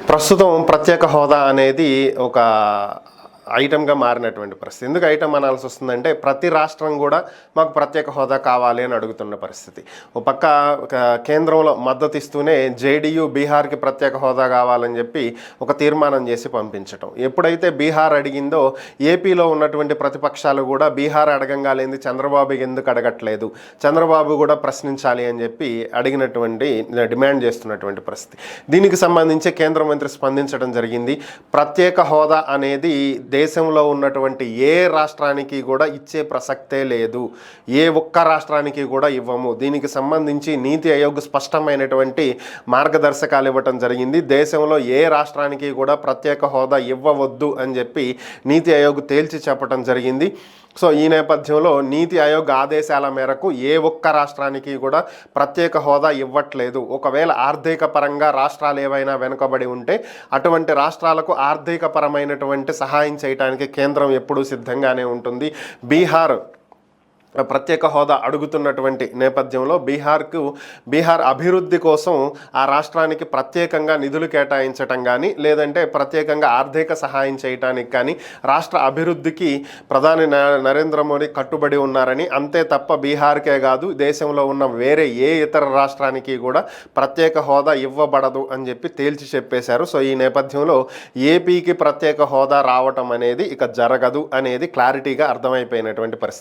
ప్రస్తుతం ప్రత్యేక హోదా అనేది ఒక ఐటమ్గా మారినటువంటి పరిస్థితి. ఎందుకు ఐటమ్ అనాల్సి వస్తుందంటే ప్రతి రాష్ట్రం కూడా మాకు ప్రత్యేక హోదా కావాలి అని అడుగుతున్న పరిస్థితి. ఒక పక్క కేంద్రంలో మద్దతు ఇస్తూనే జేడీయూ బీహార్కి ప్రత్యేక హోదా కావాలని చెప్పి ఒక తీర్మానం చేసి పంపించటం. ఎప్పుడైతే బీహార్ అడిగిందో ఏపీలో ఉన్నటువంటి ప్రతిపక్షాలు కూడా బీహార్ అడగంగా లేని చంద్రబాబు ఎందుకు అడగట్లేదు, చంద్రబాబు కూడా ప్రశ్నించాలి అని చెప్పి అడిగినటువంటి డిమాండ్ చేస్తున్నటువంటి పరిస్థితి. దీనికి సంబంధించి కేంద్ర మంత్రి స్పందించడం జరిగింది. ప్రత్యేక హోదా అనేది దేశంలో ఉన్నటువంటి ఏ రాష్ట్రానికి కూడా ఇచ్చే ప్రసక్తే లేదు, ఏ ఒక్క రాష్ట్రానికి కూడా ఇవ్వము. దీనికి సంబంధించి నీతి ఆయోగ్ స్పష్టమైనటువంటి మార్గదర్శకాలు ఇవ్వటం జరిగింది. దేశంలో ఏ రాష్ట్రానికి కూడా ప్రత్యేక హోదా ఇవ్వవద్దు అని చెప్పి నీతి ఆయోగ్ తేల్చి చెప్పడం జరిగింది. సో ఈ నేపథ్యంలో నీతి ఆయోగ్ ఆదేశాల మేరకు ఏ ఒక్క రాష్ట్రానికి కూడా ప్రత్యేక హోదా ఇవ్వట్లేదు. ఒకవేళ ఆర్థిక పరంగా రాష్ట్రాలు ఏవైనా వెనుకబడి ఉంటే అటువంటి రాష్ట్రాలకు ఆర్థిక పరమైనటువంటి సహాయం చేయడానికి కేంద్రం ఎప్పుడూ సిద్ధంగానే ఉంటుంది. బీహార్ ప్రత్యేక హోదా అడుగుతున్నటువంటి నేపథ్యంలో బీహార్ అభివృద్ధి కోసం ఆ రాష్ట్రానికి ప్రత్యేకంగా నిధులు కేటాయించటం కానీ లేదంటే ప్రత్యేకంగా ఆర్థిక సహాయం చేయటానికి కానీ రాష్ట్ర అభివృద్ధికి ప్రధాని నరేంద్ర మోడీ కట్టుబడి ఉన్నారని, అంతే తప్ప బీహార్కే కాదు దేశంలో ఉన్న వేరే ఏ ఇతర రాష్ట్రానికి కూడా ప్రత్యేక హోదా ఇవ్వబడదు అని చెప్పి తేల్చి చెప్పేశారు. సో ఈ నేపథ్యంలో ఏపీకి ప్రత్యేక హోదా రావటం అనేది ఇక జరగదు అనేది క్లారిటీగా అర్థమైపోయినటువంటి పరిస్థితి.